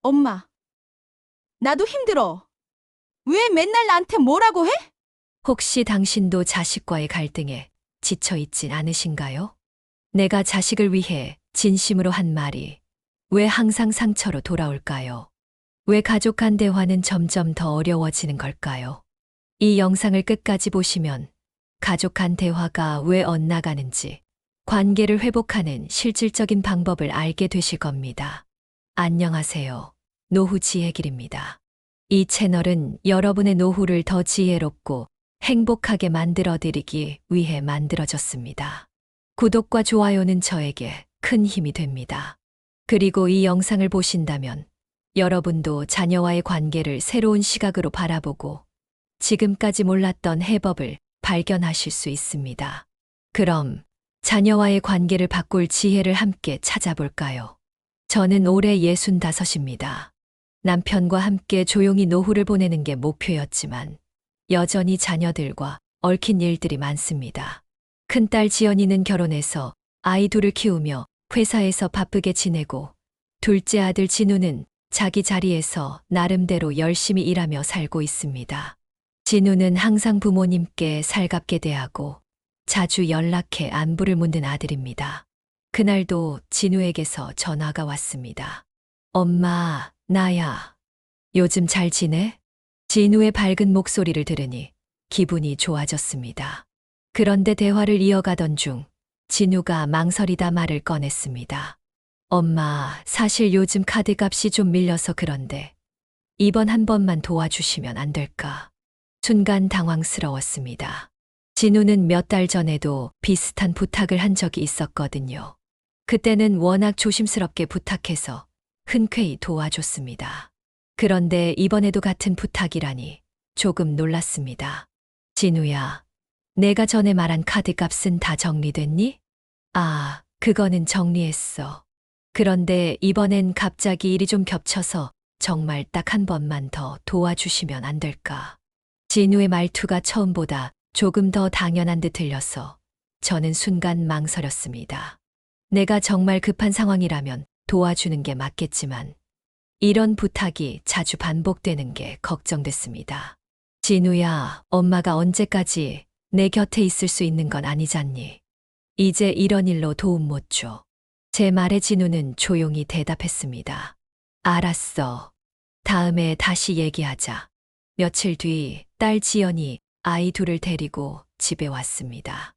엄마, 나도 힘들어. 왜 맨날 나한테 뭐라고 해? 혹시 당신도 자식과의 갈등에 지쳐 있진 않으신가요? 내가 자식을 위해 진심으로 한 말이 왜 항상 상처로 돌아올까요? 왜 가족 간 대화는 점점 더 어려워지는 걸까요? 이 영상을 끝까지 보시면 가족 간 대화가 왜 엇나가는지, 관계를 회복하는 실질적인 방법을 알게 되실 겁니다. 안녕하세요. 노후 지혜길입니다. 이 채널은 여러분의 노후를 더 지혜롭고 행복하게 만들어 드리기 위해 만들어졌습니다. 구독과 좋아요는 저에게 큰 힘이 됩니다. 그리고 이 영상을 보신다면 여러분도 자녀와의 관계를 새로운 시각으로 바라보고 지금까지 몰랐던 해법을 발견하실 수 있습니다. 그럼 자녀와의 관계를 바꿀 지혜를 함께 찾아볼까요? 저는 올해 65입니다. 남편과 함께 조용히 노후를 보내는 게 목표였지만 여전히 자녀들과 얽힌 일들이 많습니다. 큰딸 지연이는 결혼해서 아이 둘을 키우며 회사에서 바쁘게 지내고, 둘째 아들 진우는 자기 자리에서 나름대로 열심히 일하며 살고 있습니다. 진우는 항상 부모님께 살갑게 대하고 자주 연락해 안부를 묻는 아들입니다. 그날도 진우에게서 전화가 왔습니다. 엄마, 나야. 요즘 잘 지내? 진우의 밝은 목소리를 들으니 기분이 좋아졌습니다. 그런데 대화를 이어가던 중 진우가 망설이다 말을 꺼냈습니다. 엄마, 사실 요즘 카드값이 좀 밀려서 그런데 이번 한 번만 도와주시면 안 될까? 순간 당황스러웠습니다. 진우는 몇 달 전에도 비슷한 부탁을 한 적이 있었거든요. 그때는 워낙 조심스럽게 부탁해서 흔쾌히 도와줬습니다. 그런데 이번에도 같은 부탁이라니 조금 놀랐습니다. 진우야, 내가 전에 말한 카드값은 다 정리됐니? 아, 그거는 정리했어. 그런데 이번엔 갑자기 일이 좀 겹쳐서 정말 딱 한 번만 더 도와주시면 안 될까? 진우의 말투가 처음보다 조금 더 당연한 듯 들려서 저는 순간 망설였습니다. 내가 정말 급한 상황이라면 도와주는 게 맞겠지만 이런 부탁이 자주 반복되는 게 걱정됐습니다. 진우야, 엄마가 언제까지 내 곁에 있을 수 있는 건 아니잖니. 이제 이런 일로 도움 못 줘. 제 말에 진우는 조용히 대답했습니다. 알았어. 다음에 다시 얘기하자. 며칠 뒤 딸 지연이 아이 둘을 데리고 집에 왔습니다.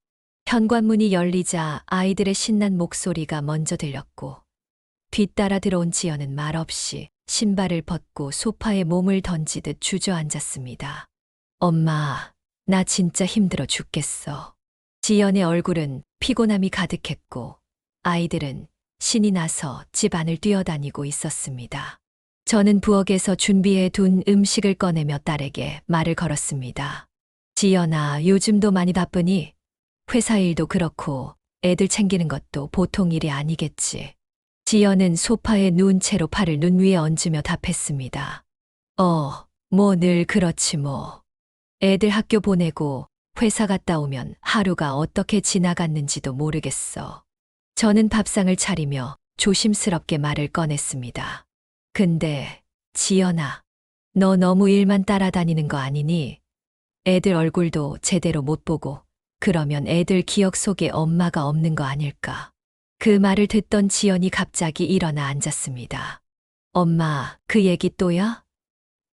현관문이 열리자 아이들의 신난 목소리가 먼저 들렸고, 뒤따라 들어온 지연은 말없이 신발을 벗고 소파에 몸을 던지듯 주저앉았습니다. 엄마, 나 진짜 힘들어 죽겠어. 지연의 얼굴은 피곤함이 가득했고 아이들은 신이 나서 집 안을 뛰어다니고 있었습니다. 저는 부엌에서 준비해 둔 음식을 꺼내며 딸에게 말을 걸었습니다. 지연아, 요즘도 많이 바쁘니? 회사 일도 그렇고 애들 챙기는 것도 보통 일이 아니겠지. 지연은 소파에 누운 채로 팔을 눈 위에 얹으며 답했습니다. 뭐 늘 그렇지 뭐. 애들 학교 보내고 회사 갔다 오면 하루가 어떻게 지나갔는지도 모르겠어. 저는 밥상을 차리며 조심스럽게 말을 꺼냈습니다. 근데 지연아, 너 너무 일만 따라다니는 거 아니니? 애들 얼굴도 제대로 못 보고 그러면 애들 기억 속에 엄마가 없는 거 아닐까? 그 말을 듣던 지연이 갑자기 일어나 앉았습니다. 엄마, 그 얘기 또야?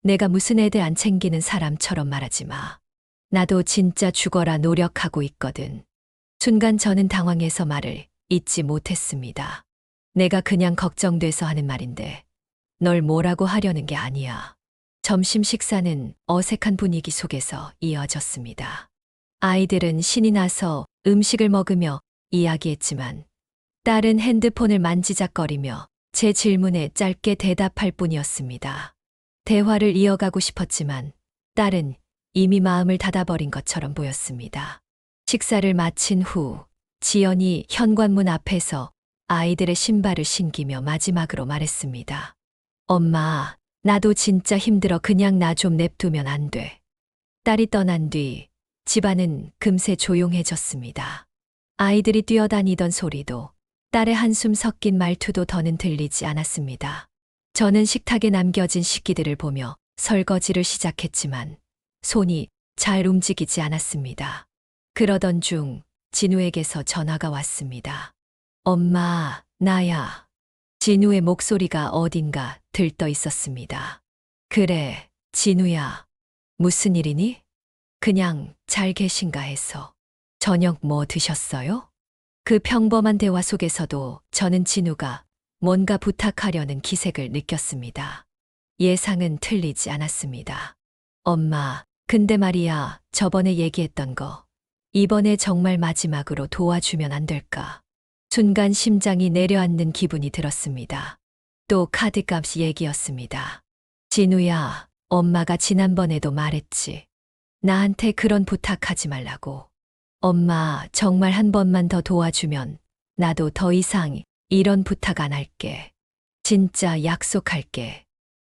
내가 무슨 애들 안 챙기는 사람처럼 말하지 마. 나도 진짜 죽어라 노력하고 있거든. 순간 저는 당황해서 말을 잇지 못했습니다. 내가 그냥 걱정돼서 하는 말인데 널 뭐라고 하려는 게 아니야. 점심 식사는 어색한 분위기 속에서 이어졌습니다. 아이들은 신이 나서 음식을 먹으며 이야기했지만 딸은 핸드폰을 만지작거리며 제 질문에 짧게 대답할 뿐이었습니다. 대화를 이어가고 싶었지만 딸은 이미 마음을 닫아버린 것처럼 보였습니다. 식사를 마친 후 지연이 현관문 앞에서 아이들의 신발을 신기며 마지막으로 말했습니다. 엄마, 나도 진짜 힘들어. 그냥 나 좀 냅두면 안 돼. 딸이 떠난 뒤 집안은 금세 조용해졌습니다. 아이들이 뛰어다니던 소리도 딸의 한숨 섞인 말투도 더는 들리지 않았습니다. 저는 식탁에 남겨진 식기들을 보며 설거지를 시작했지만 손이 잘 움직이지 않았습니다. 그러던 중 진우에게서 전화가 왔습니다. 엄마, 나야. 진우의 목소리가 어딘가 들떠 있었습니다. 그래, 진우야. 무슨 일이니? 그냥 잘 계신가 해서. 저녁 뭐 드셨어요? 그 평범한 대화 속에서도 저는 진우가 뭔가 부탁하려는 기색을 느꼈습니다. 예상은 틀리지 않았습니다. 엄마, 근데 말이야, 저번에 얘기했던 거. 이번에 정말 마지막으로 도와주면 안 될까? 순간 심장이 내려앉는 기분이 들었습니다. 또 카드값 얘기였습니다. 진우야, 엄마가 지난번에도 말했지. 나한테 그런 부탁하지 말라고. 엄마, 정말 한 번만 더 도와주면 나도 더 이상 이런 부탁 안 할게. 진짜 약속할게.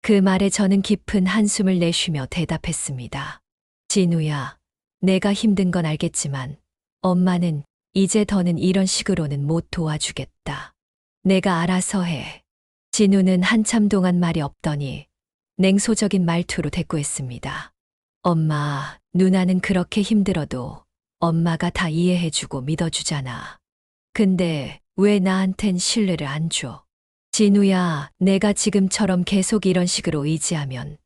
그 말에 저는 깊은 한숨을 내쉬며 대답했습니다. 진우야, 내가 힘든 건 알겠지만 엄마는 이제 더는 이런 식으로는 못 도와주겠다. 내가 알아서 해. 진우는 한참 동안 말이 없더니 냉소적인 말투로 대꾸했습니다. 엄마, 누나는 그렇게 힘들어도 엄마가 다 이해해주고 믿어주잖아. 근데 왜 나한텐 신뢰를 안 줘? 진우야, 내가 지금처럼 계속 이런 식으로 의지하면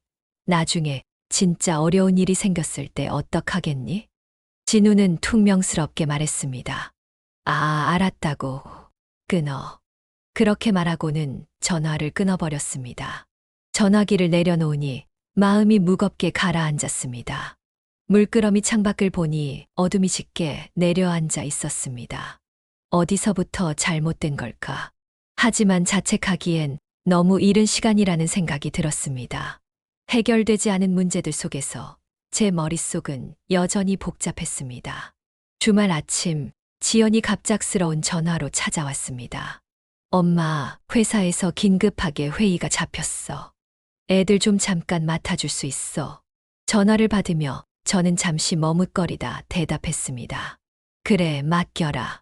나중에 진짜 어려운 일이 생겼을 때 어떡하겠니? 진우는 퉁명스럽게 말했습니다. 아, 알았다고. 끊어. 그렇게 말하고는 전화를 끊어버렸습니다. 전화기를 내려놓으니 마음이 무겁게 가라앉았습니다. 물끄러미 창밖을 보니 어둠이 짙게 내려앉아 있었습니다. 어디서부터 잘못된 걸까? 하지만 자책하기엔 너무 이른 시간이라는 생각이 들었습니다. 해결되지 않은 문제들 속에서 제 머릿속은 여전히 복잡했습니다. 주말 아침, 지연이 갑작스러운 전화로 찾아왔습니다. 엄마, 회사에서 긴급하게 회의가 잡혔어. 애들 좀 잠깐 맡아줄 수 있어. 전화를 받으며 저는 잠시 머뭇거리다 대답했습니다. 그래, 맡겨라.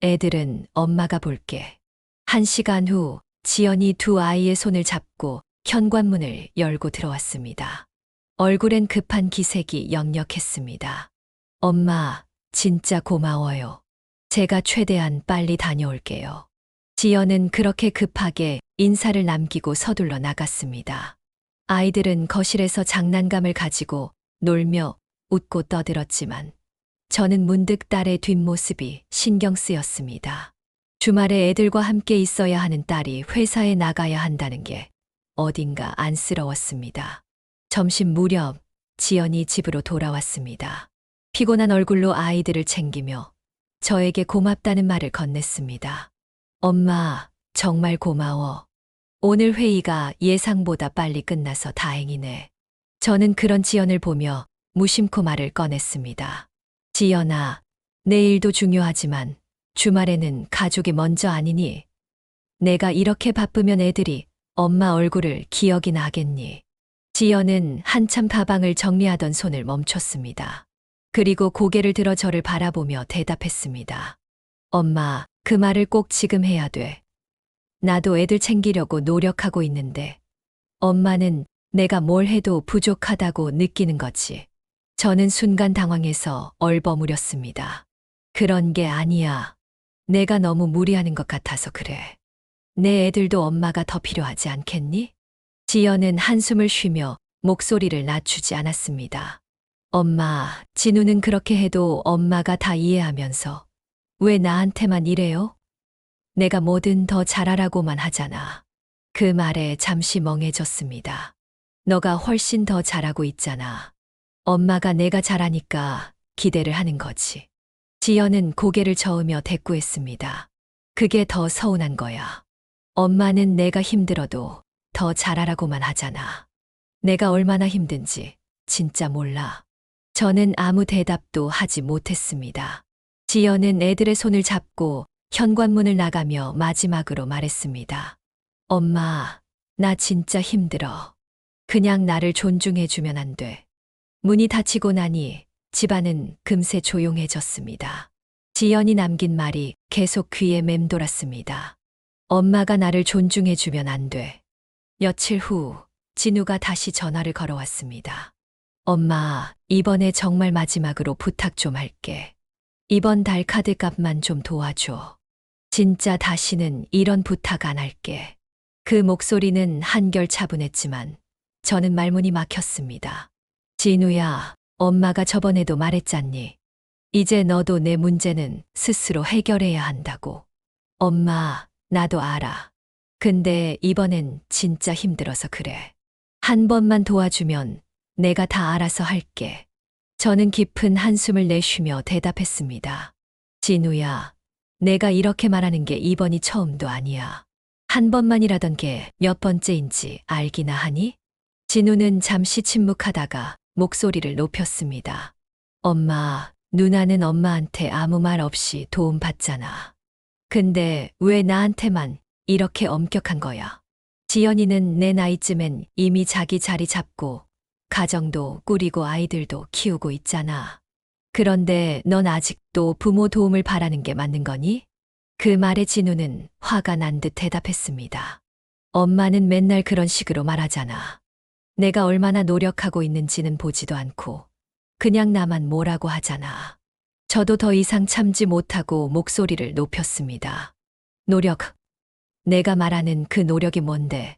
애들은 엄마가 볼게. 1시간 후, 지연이 두 아이의 손을 잡고 현관문을 열고 들어왔습니다. 얼굴엔 급한 기색이 역력했습니다. 엄마, 진짜 고마워요. 제가 최대한 빨리 다녀올게요. 지연은 그렇게 급하게 인사를 남기고 서둘러 나갔습니다. 아이들은 거실에서 장난감을 가지고 놀며 웃고 떠들었지만 저는 문득 딸의 뒷모습이 신경 쓰였습니다. 주말에 애들과 함께 있어야 하는 딸이 회사에 나가야 한다는 게 어딘가 안쓰러웠습니다. 점심 무렵 지연이 집으로 돌아왔습니다. 피곤한 얼굴로 아이들을 챙기며 저에게 고맙다는 말을 건넸습니다. 엄마, 정말 고마워. 오늘 회의가 예상보다 빨리 끝나서 다행이네. 저는 그런 지연을 보며 무심코 말을 꺼냈습니다. 지연아, 내일도 중요하지만 주말에는 가족이 먼저 아니니 내가 이렇게 바쁘면 애들이 엄마 얼굴을 기억이나 하겠니? 지연은 한참 가방을 정리하던 손을 멈췄습니다. 그리고 고개를 들어 저를 바라보며 대답했습니다. 엄마, 그 말을 꼭 지금 해야 돼. 나도 애들 챙기려고 노력하고 있는데 엄마는 내가 뭘 해도 부족하다고 느끼는 거지. 저는 순간 당황해서 얼버무렸습니다. 그런 게 아니야. 내가 너무 무리하는 것 같아서 그래. 내 애들도 엄마가 더 필요하지 않겠니? 지연은 한숨을 쉬며 목소리를 낮추지 않았습니다. 엄마, 진우는 그렇게 해도 엄마가 다 이해하면서 왜 나한테만 이래요? 내가 뭐든 더 잘하라고만 하잖아. 그 말에 잠시 멍해졌습니다. 너가 훨씬 더 잘하고 있잖아. 엄마가 내가 잘하니까 기대를 하는 거지. 지연은 고개를 저으며 대꾸했습니다. 그게 더 서운한 거야. 엄마는 내가 힘들어도 더 잘하라고만 하잖아. 내가 얼마나 힘든지 진짜 몰라. 저는 아무 대답도 하지 못했습니다. 지연은 애들의 손을 잡고 현관문을 나가며 마지막으로 말했습니다. 엄마, 나 진짜 힘들어. 그냥 나를 존중해주면 안 돼. 문이 닫히고 나니 집안은 금세 조용해졌습니다. 지연이 남긴 말이 계속 귀에 맴돌았습니다. 엄마가 나를 존중해주면 안 돼. 며칠 후 진우가 다시 전화를 걸어왔습니다. 엄마, 이번에 정말 마지막으로 부탁 좀 할게. 이번 달 카드 값만 좀 도와줘. 진짜 다시는 이런 부탁 안 할게. 그 목소리는 한결 차분했지만 저는 말문이 막혔습니다. 진우야, 엄마가 저번에도 말했잖니. 이제 너도 내 문제는 스스로 해결해야 한다고. 엄마, 나도 알아. 근데 이번엔 진짜 힘들어서 그래. 한 번만 도와주면 내가 다 알아서 할게. 저는 깊은 한숨을 내쉬며 대답했습니다. 진우야, 내가 이렇게 말하는 게 이번이 처음도 아니야. 한 번만이라던 게 몇 번째인지 알기나 하니? 진우는 잠시 침묵하다가 목소리를 높였습니다. 엄마, 누나는 엄마한테 아무 말 없이 도움받잖아. 근데 왜 나한테만 이렇게 엄격한 거야? 지연이는 내 나이쯤엔 이미 자기 자리 잡고 가정도 꾸리고 아이들도 키우고 있잖아. 그런데 넌 아직도 부모 도움을 바라는 게 맞는 거니? 그 말에 진우는 화가 난 듯 대답했습니다. 엄마는 맨날 그런 식으로 말하잖아. 내가 얼마나 노력하고 있는지는 보지도 않고 그냥 나만 뭐라고 하잖아. 저도 더 이상 참지 못하고 목소리를 높였습니다. 노력. 내가 말하는 그 노력이 뭔데?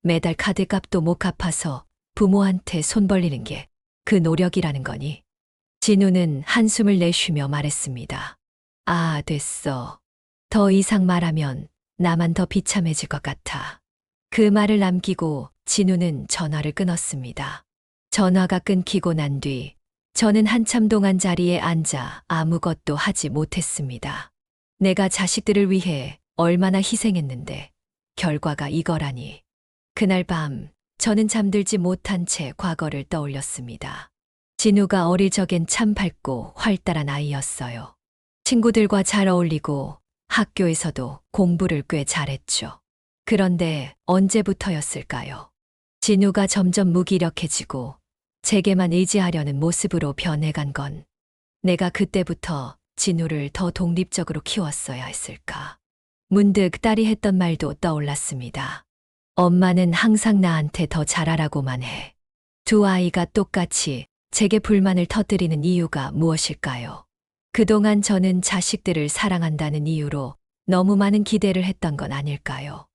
매달 카드값도 못 갚아서 부모한테 손 벌리는 게 그 노력이라는 거니? 진우는 한숨을 내쉬며 말했습니다. 아, 됐어. 더 이상 말하면 나만 더 비참해질 것 같아. 그 말을 남기고 진우는 전화를 끊었습니다. 전화가 끊기고 난 뒤 저는 한참 동안 자리에 앉아 아무것도 하지 못했습니다. 내가 자식들을 위해 얼마나 희생했는데 결과가 이거라니. 그날 밤 저는 잠들지 못한 채 과거를 떠올렸습니다. 진우가 어릴 적엔 참 밝고 활달한 아이였어요. 친구들과 잘 어울리고 학교에서도 공부를 꽤 잘했죠. 그런데 언제부터였을까요? 진우가 점점 무기력해지고 제게만 의지하려는 모습으로 변해간 건 내가 그때부터 진우를 더 독립적으로 키웠어야 했을까? 문득 딸이 했던 말도 떠올랐습니다. 엄마는 항상 나한테 더 잘하라고만 해. 두 아이가 똑같이 제게 불만을 터뜨리는 이유가 무엇일까요? 그동안 저는 자식들을 사랑한다는 이유로 너무 많은 기대를 했던 건 아닐까요?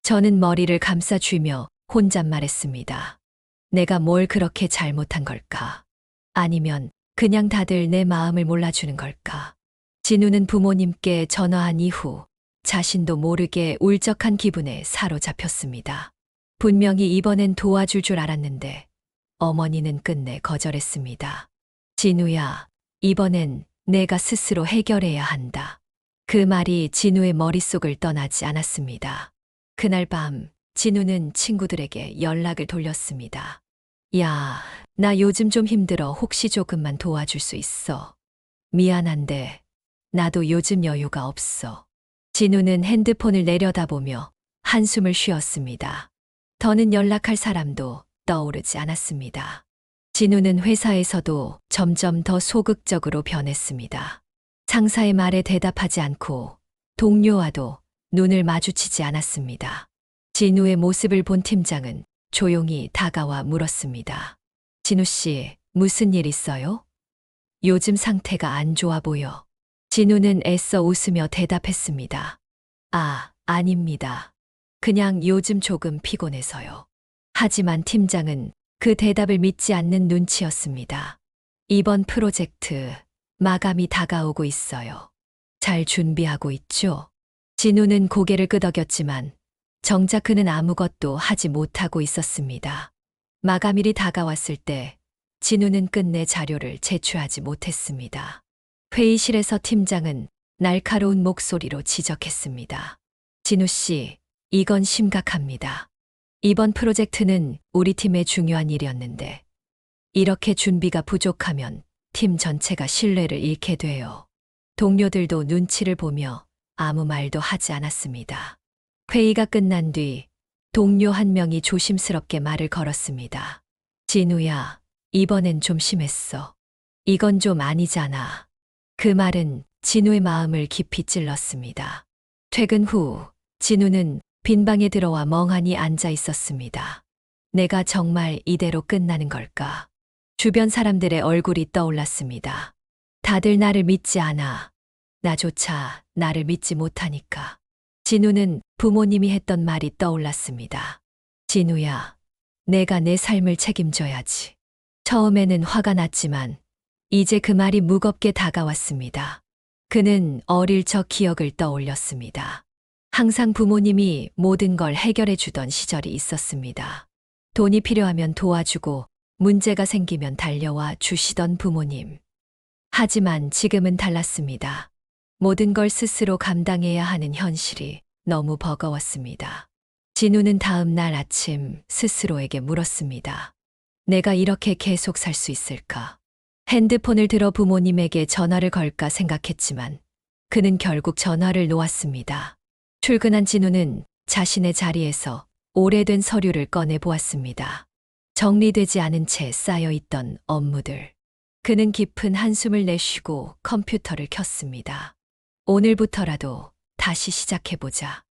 저는 머리를 감싸쥐며 혼잣말했습니다. 내가 뭘 그렇게 잘못한 걸까? 아니면 그냥 다들 내 마음을 몰라주는 걸까? 진우는 부모님께 전화한 이후 자신도 모르게 울적한 기분에 사로잡혔습니다. 분명히 이번엔 도와줄 줄 알았는데 어머니는 끝내 거절했습니다. 진우야, 이번엔 내가 스스로 해결해야 한다. 그 말이 진우의 머릿속을 떠나지 않았습니다. 그날 밤 진우는 친구들에게 연락을 돌렸습니다. 야, 나 요즘 좀 힘들어. 혹시 조금만 도와줄 수 있어? 미안한데 나도 요즘 여유가 없어. 진우는 핸드폰을 내려다보며 한숨을 쉬었습니다. 더는 연락할 사람도 떠오르지 않았습니다. 진우는 회사에서도 점점 더 소극적으로 변했습니다. 상사의 말에 대답하지 않고 동료와도 눈을 마주치지 않았습니다. 진우의 모습을 본 팀장은 조용히 다가와 물었습니다. 진우 씨, 무슨 일 있어요? 요즘 상태가 안 좋아 보여. 진우는 애써 웃으며 대답했습니다. 아, 아닙니다. 그냥 요즘 조금 피곤해서요. 하지만 팀장은 그 대답을 믿지 않는 눈치였습니다. 이번 프로젝트 마감이 다가오고 있어요. 잘 준비하고 있죠? 진우는 고개를 끄덕였지만 정작 그는 아무것도 하지 못하고 있었습니다. 마감일이 다가왔을 때 진우는 끝내 자료를 제출하지 못했습니다. 회의실에서 팀장은 날카로운 목소리로 지적했습니다. 진우 씨, 이건 심각합니다. 이번 프로젝트는 우리 팀의 중요한 일이었는데 이렇게 준비가 부족하면 팀 전체가 신뢰를 잃게 돼요. 동료들도 눈치를 보며 아무 말도 하지 않았습니다. 회의가 끝난 뒤 동료 한 명이 조심스럽게 말을 걸었습니다. 진우야, 이번엔 좀 심했어. 이건 좀 아니잖아. 그 말은 진우의 마음을 깊이 찔렀습니다. 퇴근 후 진우는 빈 방에 들어와 멍하니 앉아 있었습니다. 내가 정말 이대로 끝나는 걸까? 주변 사람들의 얼굴이 떠올랐습니다. 다들 나를 믿지 않아. 나조차 나를 믿지 못하니까. 진우는 부모님이 했던 말이 떠올랐습니다. 진우야, 내가 내 삶을 책임져야지. 처음에는 화가 났지만 이제 그 말이 무겁게 다가왔습니다. 그는 어릴 적 기억을 떠올렸습니다. 항상 부모님이 모든 걸 해결해 주던 시절이 있었습니다. 돈이 필요하면 도와주고 문제가 생기면 달려와 주시던 부모님. 하지만 지금은 달랐습니다. 모든 걸 스스로 감당해야 하는 현실이 너무 버거웠습니다. 진우는 다음 날 아침 스스로에게 물었습니다. 내가 이렇게 계속 살 수 있을까? 핸드폰을 들어 부모님에게 전화를 걸까 생각했지만 그는 결국 전화를 놓았습니다. 출근한 진우는 자신의 자리에서 오래된 서류를 꺼내 보았습니다. 정리되지 않은 채 쌓여 있던 업무들. 그는 깊은 한숨을 내쉬고 컴퓨터를 켰습니다. 오늘부터라도 다시 시작해보자.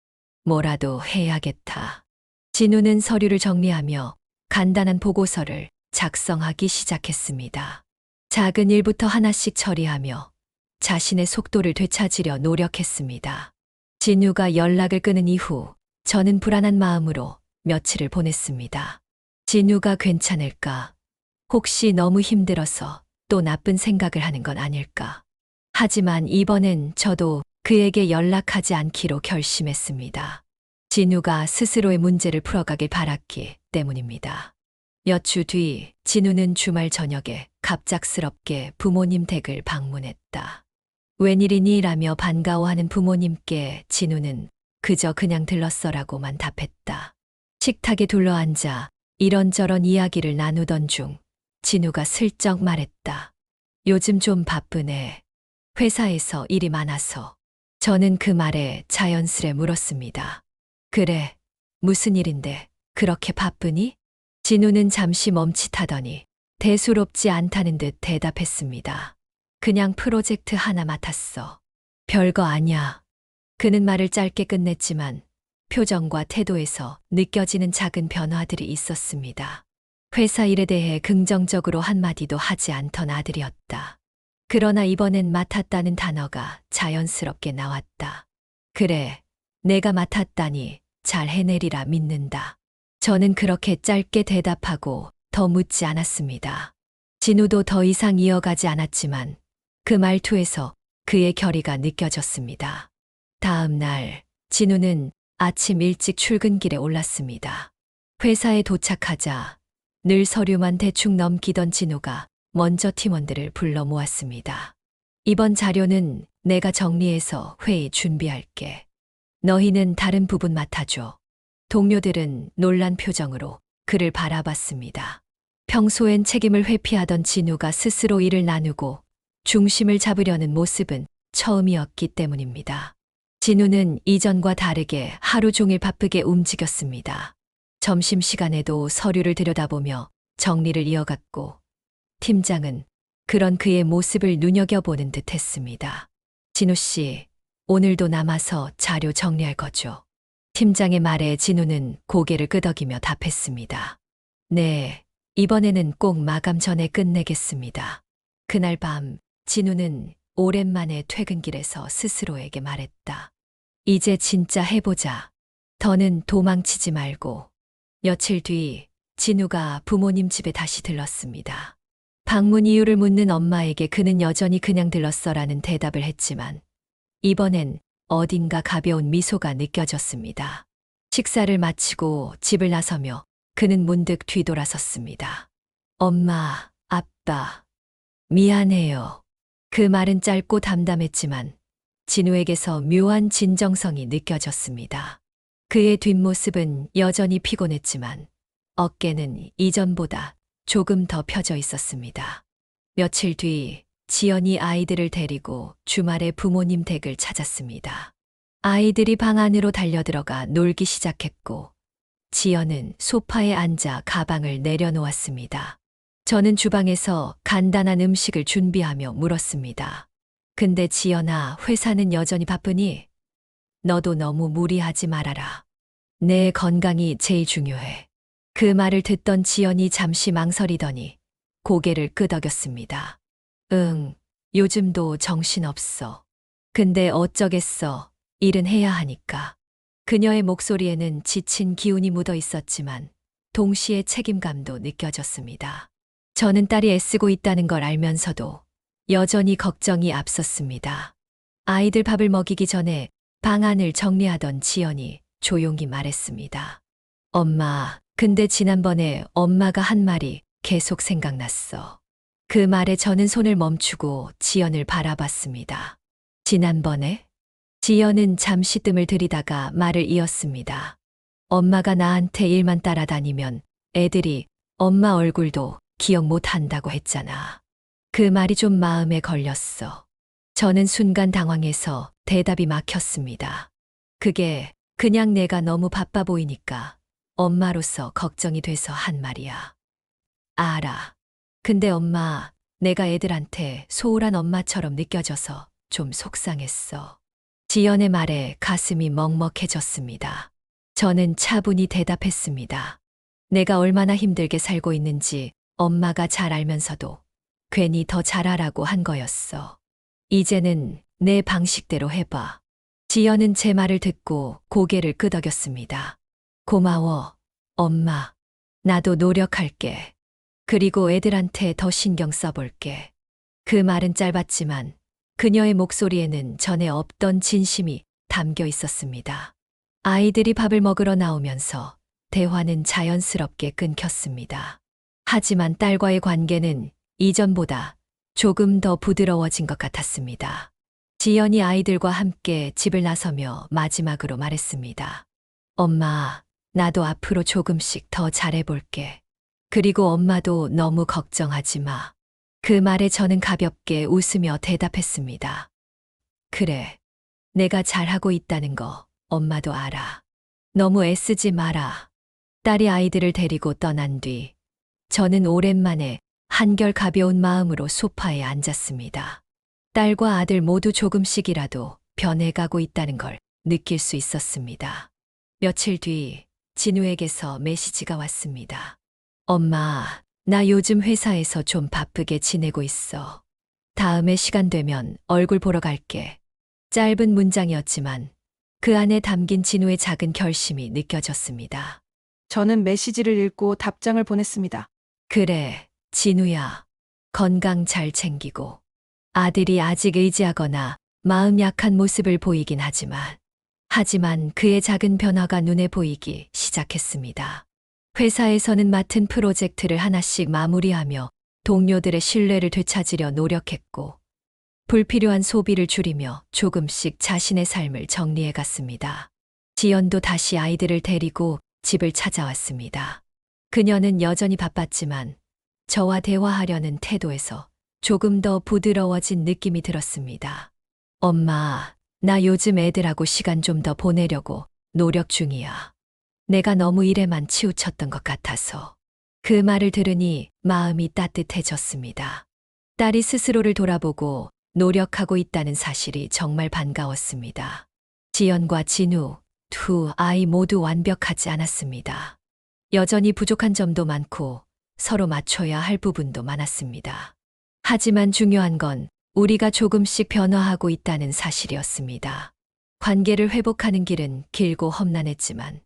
뭐라도 해야겠다. 진우는 서류를 정리하며 간단한 보고서를 작성하기 시작했습니다. 작은 일부터 하나씩 처리하며 자신의 속도를 되찾으려 노력했습니다. 진우가 연락을 끊은 이후 저는 불안한 마음으로 며칠을 보냈습니다. 진우가 괜찮을까? 혹시 너무 힘들어서 또 나쁜 생각을 하는 건 아닐까? 하지만 이번엔 저도 그에게 연락하지 않기로 결심했습니다. 진우가 스스로의 문제를 풀어가길 바랐기 때문입니다. 몇 주 뒤 진우는 주말 저녁에 갑작스럽게 부모님 댁을 방문했다. 웬일이니? 라며 반가워하는 부모님께 진우는 그저 그냥 들렀어라고만 답했다. 식탁에 둘러앉아 이런저런 이야기를 나누던 중 진우가 슬쩍 말했다. 요즘 좀 바쁘네. 회사에서 일이 많아서. 저는 그 말에 자연스레 물었습니다. 그래, 무슨 일인데 그렇게 바쁘니? 진우는 잠시 멈칫하더니 대수롭지 않다는 듯 대답했습니다. 그냥 프로젝트 하나 맡았어. 별거 아냐. 그는 말을 짧게 끝냈지만 표정과 태도에서 느껴지는 작은 변화들이 있었습니다. 회사 일에 대해 긍정적으로 한마디도 하지 않던 아들이었다. 그러나 이번엔 맡았다는 단어가 자연스럽게 나왔다. 그래, 내가 맡았다니 잘 해내리라 믿는다. 저는 그렇게 짧게 대답하고 더 묻지 않았습니다. 진우도 더 이상 이어가지 않았지만 그 말투에서 그의 결의가 느껴졌습니다. 다음 날 진우는 아침 일찍 출근길에 올랐습니다. 회사에 도착하자 늘 서류만 대충 넘기던 진우가 먼저 팀원들을 불러 모았습니다. 이번 자료는 내가 정리해서 회의 준비할게. 너희는 다른 부분 맡아줘. 동료들은 놀란 표정으로 그를 바라봤습니다. 평소엔 책임을 회피하던 진우가 스스로 일을 나누고 중심을 잡으려는 모습은 처음이었기 때문입니다. 진우는 이전과 다르게 하루 종일 바쁘게 움직였습니다. 점심시간에도 서류를 들여다보며 정리를 이어갔고 팀장은 그런 그의 모습을 눈여겨보는 듯 했습니다. 진우 씨, 오늘도 남아서 자료 정리할 거죠? 팀장의 말에 진우는 고개를 끄덕이며 답했습니다. 네, 이번에는 꼭 마감 전에 끝내겠습니다. 그날 밤 진우는 오랜만에 퇴근길에서 스스로에게 말했다. 이제 진짜 해보자. 더는 도망치지 말고. 며칠 뒤 진우가 부모님 집에 다시 들렀습니다. 방문 이유를 묻는 엄마에게 그는 여전히 그냥 들렀어라는 대답을 했지만 이번엔 어딘가 가벼운 미소가 느껴졌습니다. 식사를 마치고 집을 나서며 그는 문득 뒤돌아섰습니다. 엄마, 아빠, 미안해요. 그 말은 짧고 담담했지만 진우에게서 묘한 진정성이 느껴졌습니다. 그의 뒷모습은 여전히 피곤했지만 어깨는 이전보다 조금 더 펴져 있었습니다. 며칠 뒤 지연이 아이들을 데리고 주말에 부모님 댁을 찾았습니다. 아이들이 방 안으로 달려들어가 놀기 시작했고 지연은 소파에 앉아 가방을 내려놓았습니다. 저는 주방에서 간단한 음식을 준비하며 물었습니다. 근데 지연아, 회사는 여전히 바쁘니? 너도 너무 무리하지 말아라. 내 건강이 제일 중요해. 그 말을 듣던 지연이 잠시 망설이더니 고개를 끄덕였습니다. 응, 요즘도 정신없어. 근데 어쩌겠어. 일은 해야 하니까. 그녀의 목소리에는 지친 기운이 묻어 있었지만 동시에 책임감도 느껴졌습니다. 저는 딸이 애쓰고 있다는 걸 알면서도 여전히 걱정이 앞섰습니다. 아이들 밥을 먹이기 전에 방 안을 정리하던 지연이 조용히 말했습니다. 엄마, 근데 지난번에 엄마가 한 말이 계속 생각났어. 그 말에 저는 손을 멈추고 지연을 바라봤습니다. 지난번에? 지연은 잠시 뜸을 들이다가 말을 이었습니다. 엄마가 나한테 일만 따라다니면 애들이 엄마 얼굴도 기억 못 한다고 했잖아. 그 말이 좀 마음에 걸렸어. 저는 순간 당황해서 대답이 막혔습니다. 그게 그냥 내가 너무 바빠 보이니까 엄마로서 걱정이 돼서 한 말이야. 알아. 근데 엄마, 내가 애들한테 소홀한 엄마처럼 느껴져서 좀 속상했어. 지연의 말에 가슴이 먹먹해졌습니다. 저는 차분히 대답했습니다. 내가 얼마나 힘들게 살고 있는지 엄마가 잘 알면서도 괜히 더 잘하라고 한 거였어. 이제는 내 방식대로 해봐. 지연은 제 말을 듣고 고개를 끄덕였습니다. 고마워, 엄마. 나도 노력할게. 그리고 애들한테 더 신경 써볼게. 그 말은 짧았지만 그녀의 목소리에는 전에 없던 진심이 담겨 있었습니다. 아이들이 밥을 먹으러 나오면서 대화는 자연스럽게 끊겼습니다. 하지만 딸과의 관계는 이전보다 조금 더 부드러워진 것 같았습니다. 지연이 아이들과 함께 집을 나서며 마지막으로 말했습니다. 엄마, 나도 앞으로 조금씩 더 잘해볼게. 그리고 엄마도 너무 걱정하지 마. 그 말에 저는 가볍게 웃으며 대답했습니다. 그래, 내가 잘하고 있다는 거 엄마도 알아. 너무 애쓰지 마라. 딸이 아이들을 데리고 떠난 뒤 저는 오랜만에 한결 가벼운 마음으로 소파에 앉았습니다. 딸과 아들 모두 조금씩이라도 변해가고 있다는 걸 느낄 수 있었습니다. 며칠 뒤 진우에게서 메시지가 왔습니다. 엄마, 나 요즘 회사에서 좀 바쁘게 지내고 있어. 다음에 시간 되면 얼굴 보러 갈게. 짧은 문장이었지만 그 안에 담긴 진우의 작은 결심이 느껴졌습니다. 저는 메시지를 읽고 답장을 보냈습니다. 그래, 진우야. 건강 잘 챙기고. 아들이 아직 의지하거나 마음 약한 모습을 보이긴 하지만 그의 작은 변화가 눈에 보이기 시작했습니다. 회사에서는 맡은 프로젝트를 하나씩 마무리하며 동료들의 신뢰를 되찾으려 노력했고, 불필요한 소비를 줄이며 조금씩 자신의 삶을 정리해 갔습니다. 지연도 다시 아이들을 데리고 집을 찾아왔습니다. 그녀는 여전히 바빴지만 저와 대화하려는 태도에서 조금 더 부드러워진 느낌이 들었습니다. 엄마, 나 요즘 애들하고 시간 좀 더 보내려고 노력 중이야. 내가 너무 일에만 치우쳤던 것 같아서. 그 말을 들으니 마음이 따뜻해졌습니다. 딸이 스스로를 돌아보고 노력하고 있다는 사실이 정말 반가웠습니다. 지연과 진우, 두 아이 모두 완벽하지 않았습니다. 여전히 부족한 점도 많고 서로 맞춰야 할 부분도 많았습니다. 하지만 중요한 건 우리가 조금씩 변화하고 있다는 사실이었습니다. 관계를 회복하는 길은 길고 험난했지만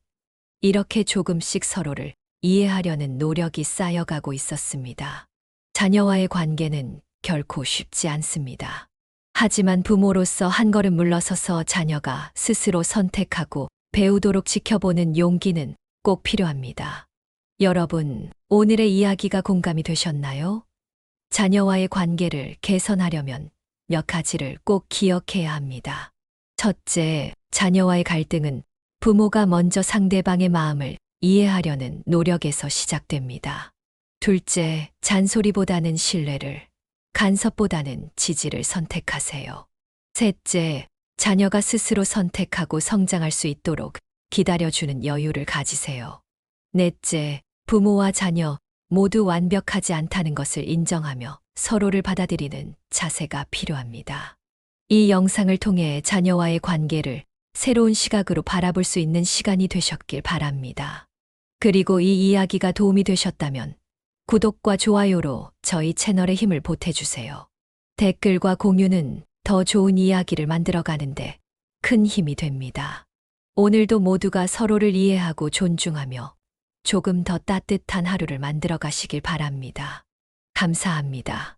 이렇게 조금씩 서로를 이해하려는 노력이 쌓여가고 있었습니다. 자녀와의 관계는 결코 쉽지 않습니다. 하지만 부모로서 한 걸음 물러서서 자녀가 스스로 선택하고 배우도록 지켜보는 용기는 꼭 필요합니다. 여러분, 오늘의 이야기가 공감이 되셨나요? 자녀와의 관계를 개선하려면 몇 가지를 꼭 기억해야 합니다. 첫째, 자녀와의 갈등은 부모가 먼저 상대방의 마음을 이해하려는 노력에서 시작됩니다. 둘째, 잔소리보다는 신뢰를, 간섭보다는 지지를 선택하세요. 셋째, 자녀가 스스로 선택하고 성장할 수 있도록 기다려주는 여유를 가지세요. 넷째, 부모와 자녀 모두 완벽하지 않다는 것을 인정하며 서로를 받아들이는 자세가 필요합니다. 이 영상을 통해 자녀와의 관계를 새로운 시각으로 바라볼 수 있는 시간이 되셨길 바랍니다. 그리고 이 이야기가 도움이 되셨다면 구독과 좋아요로 저희 채널에 힘을 보태주세요. 댓글과 공유는 더 좋은 이야기를 만들어가는데 큰 힘이 됩니다. 오늘도 모두가 서로를 이해하고 존중하며 조금 더 따뜻한 하루를 만들어 가시길 바랍니다. 감사합니다.